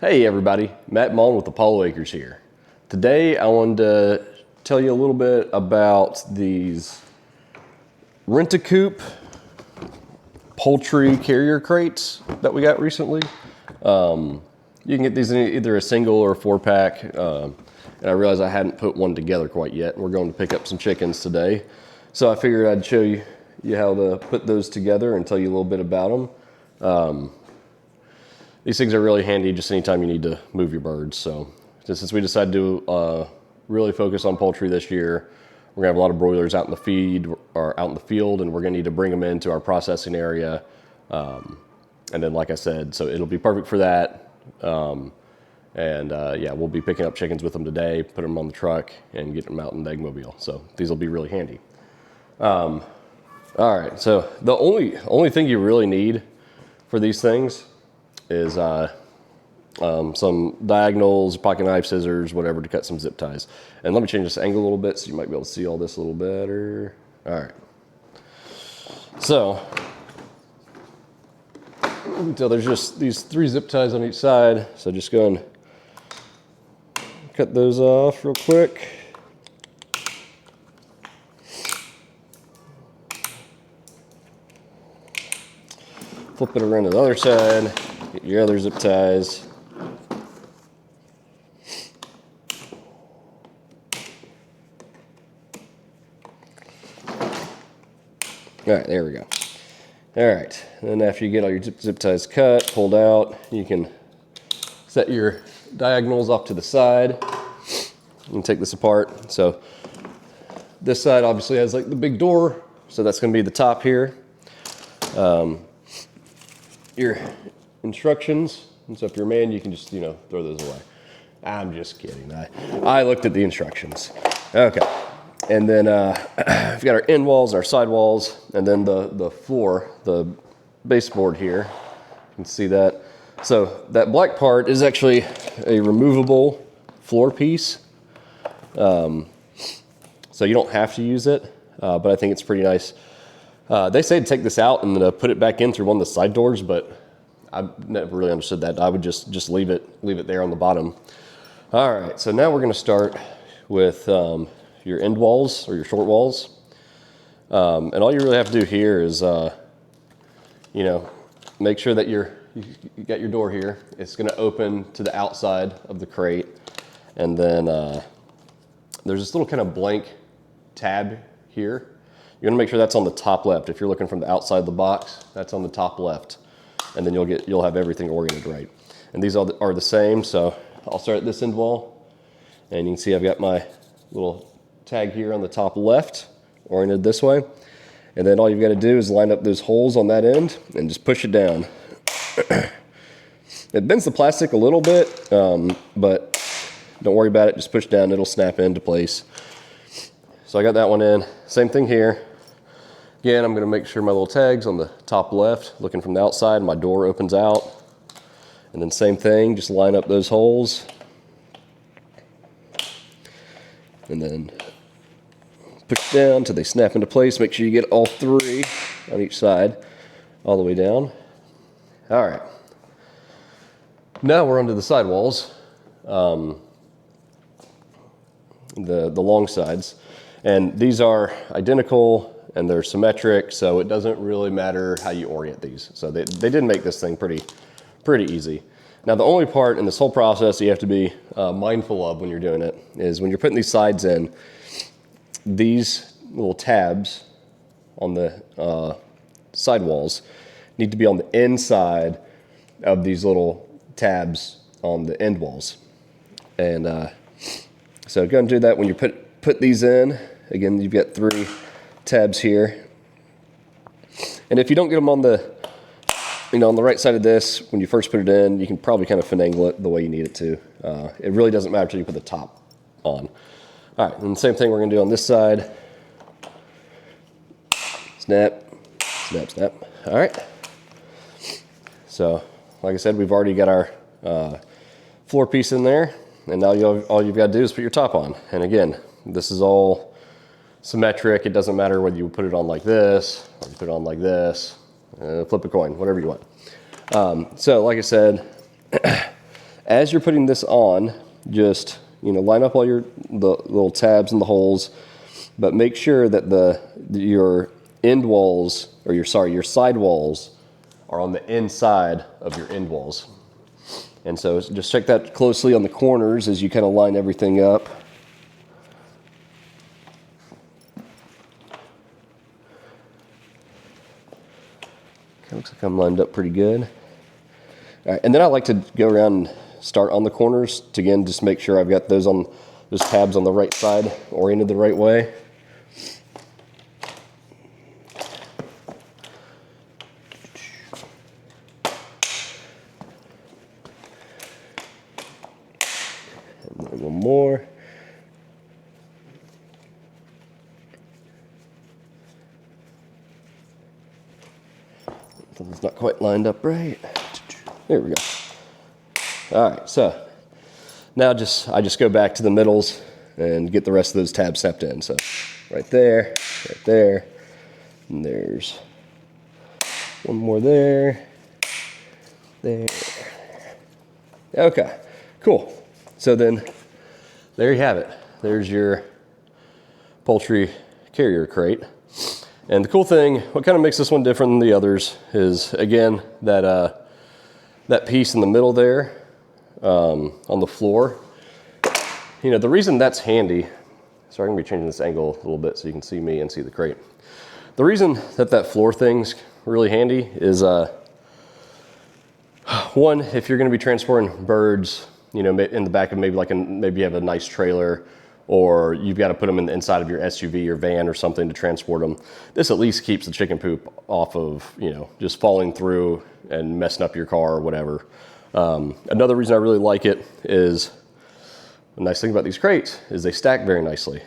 Hey everybody, Matt Mullen with Apollo Acres here. Today I wanted to tell you a little bit about these Rent-A-Coop poultry carrier crates that we got recently. You can get these in either a single or a 4-pack. And I realized I hadn't put one together quite yet. We're going to pick up some chickens today. So I figured I'd show you how to put those together and tell you a little bit about them. These things are really handy just anytime you need to move your birds. So since we decided to really focus on poultry this year, we're gonna have a lot of broilers out in the feed or out in the field, and we're gonna need to bring them into our processing area. And then, like I said, so it'll be perfect for that. Yeah, we'll be picking up chickens with them today, put them on the truck, and get them out in the eggmobile. So these will be really handy. All right, so the only thing you really need for these things is some diagonals, pocket knife, scissors, whatever, to cut some zip ties. And let me change this angle a little bit so you might be able to see all this a little better. All right. So there's just these 3 zip ties on each side. So just go and cut those off real quick. Flip it around to the other side. Get your other zip ties. All right, there we go. All right, and then after you get all your zip ties cut, pulled out, you can set your diagonals off to the side and take this apart. So this side obviously has like the big door, so that's gonna be the top here. Your instructions, and so if you're a man, you can just, throw those away. I'm just kidding. I looked at the instructions. Okay, and then we've got our end walls, our side walls, and then the floor, the baseboard here. You can see that. So that black part is actually a removable floor piece. So you don't have to use it, but I think it's pretty nice. They say to take this out and put it back in through one of the side doors, but I've never really understood that. I would just leave it there on the bottom. All right, so now we're going to start with your end walls or your short walls. And all you really have to do here is, make sure that you got your door here. It's going to open to the outside of the crate. And then there's this little kind of blank tab here. You're gonna make sure that's on the top left. If you're looking from the outside of the box, that's on the top left. And then you'll have everything oriented right. And these are the same, so I'll start at this end wall. And you can see I've got my little tag here on the top left, oriented this way. And then all you've got to do is line up those holes on that end and just push it down. It bends the plastic a little bit, but don't worry about it, just push down, it'll snap into place. So I got that one in. Same thing here. Again, I'm gonna make sure my little tag's on the top left, looking from the outside, my door opens out. And then same thing, just line up those holes. And then push down till they snap into place. Make sure you get all 3 on each side, all the way down. All right. Now we're onto the side walls, the long sides. And these are identical and they're symmetric, so it doesn't really matter how you orient these. So they did make this thing pretty easy. Now the only part in this whole process you have to be mindful of when you're doing it is when you're putting these sides in, these little tabs on the side walls need to be on the inside of these little tabs on the end walls. And so go and do that when you put these in. Again, you've got 3 tabs here. And if you don't get them on the, on the right side of this, when you first put it in, you can probably kind of finagle it the way you need it to. It really doesn't matter until you put the top on. All right, and the same thing we're gonna do on this side. Snap, snap, snap. All right. So, like I said, we've already got our floor piece in there. And now all you've got to do is put your top on. And again, this is all symmetric. It doesn't matter whether you put it on like this, or you put it on like this, flip a coin, whatever you want. So like I said, As you're putting this on, just, you know, line up all the little tabs and the holes, but make sure that your end walls, or your side walls are on the inside of your end walls. And so just check that closely on the corners as you kind of line everything up. Looks like I'm lined up pretty good. All right, and then I like to go around and start on the corners to, again, just make sure I've got those tabs on the right side, oriented the right way. And then one more. It's not quite lined up right. There we go. All right, so now I just go back to the middles and get the rest of those tabs snapped in. So right there, and there's one more there. Okay, cool. So then there you have it. There's your poultry carrier crate. And the cool thing, what kind of makes this one different than the others is, again, that piece in the middle there on the floor. You know, the reason that's handy, so I'm gonna be changing this angle a little bit so you can see me and see the crate. The reason that floor thing's really handy is, one, if you're gonna be transporting birds, you know, in the back of maybe you have a nice trailer, or you've got to put them in the inside of your SUV or van or something to transport them. This at least keeps the chicken poop off of, you know, just falling through and messing up your car or whatever. Another reason I really like it is, the nice thing about these crates is they stack very nicely.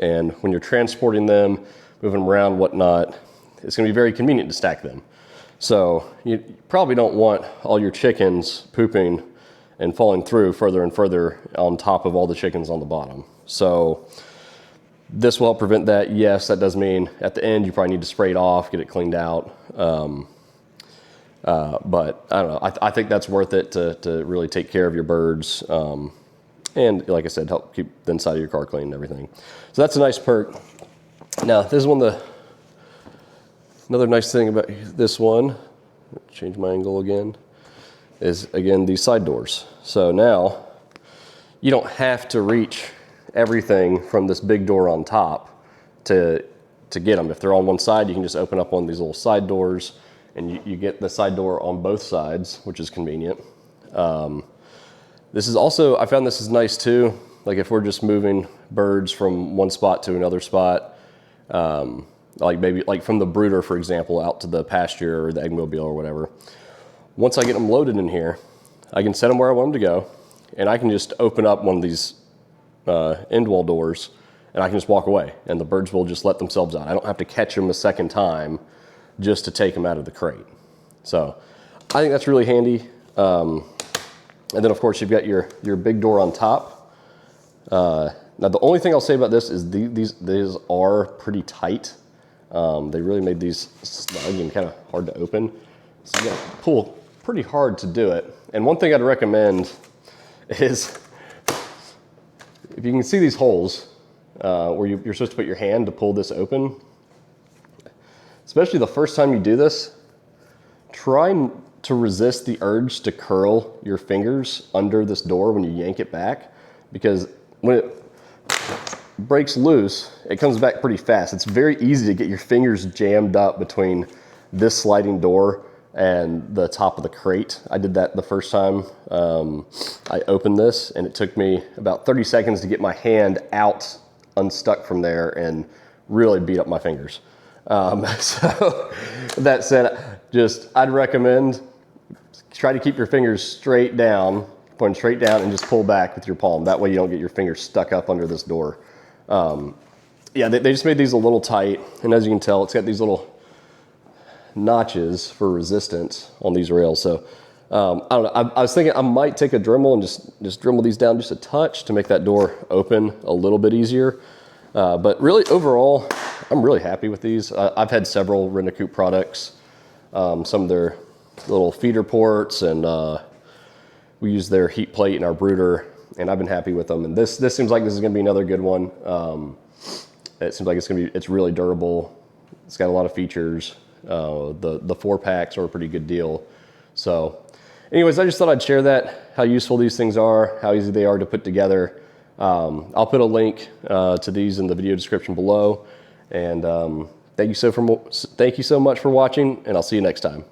And when you're transporting them, moving them around, whatnot, it's gonna be very convenient to stack them. So you probably don't want all your chickens pooping and falling through further and further on top of all the chickens on the bottom. So this will help prevent that. Yes, that does mean at the end you probably need to spray it off, get it cleaned out. But I don't know, I think that's worth it to really take care of your birds. And like I said, help keep the inside of your car clean and everything. So that's a nice perk. Now, this is another nice thing about this one, change my angle again, is again, these side doors. So now you don't have to reach everything from this big door on top to get them. If they're on one side, you can just open up one of these little side doors and you get the side door on both sides, which is convenient. This is also, I found this is nice too. Like if we're just moving birds from one spot to another spot, like from the brooder, for example, out to the pasture or the eggmobile or whatever. Once I get them loaded in here, I can set them where I want them to go, and I can just open up one of these end wall doors, and I can just walk away, and the birds will just let themselves out. I don't have to catch them a second time just to take them out of the crate. So I think that's really handy. And then of course you've got your big door on top. Now the only thing I'll say about this is these are pretty tight. They really made these snug and kind of hard to open. So you gotta pull pretty hard to do it. And one thing I'd recommend is, if you can see these holes where you're supposed to put your hand to pull this open, especially the first time you do this, try to resist the urge to curl your fingers under this door when you yank it back, because when it breaks loose, it comes back pretty fast. It's very easy to get your fingers jammed up between this sliding door and the top of the crate. I did that the first time I opened this, and it took me about 30 seconds to get my hand out, unstuck from there, and really beat up my fingers. So that said, I'd recommend try to keep your fingers straight down, pointing straight down, and just pull back with your palm. That way you don't get your fingers stuck up under this door. Yeah, they just made these a little tight, and as you can tell, it's got these little notches for resistance on these rails. So I don't know, I was thinking I might take a Dremel and just Dremel these down just a touch to make that door open a little bit easier. But really overall, I'm really happy with these. I've had several Rent-A-Coop products, some of their little feeder ports and we use their heat plate in our brooder, and I've been happy with them. And this seems like this is gonna be another good one. It seems like it's really durable. It's got a lot of features. The 4-packs are a pretty good deal. So anyways, I just thought I'd share that, how useful these things are, how easy they are to put together. I'll put a link to these in the video description below. And thank you so much for watching, and I'll see you next time.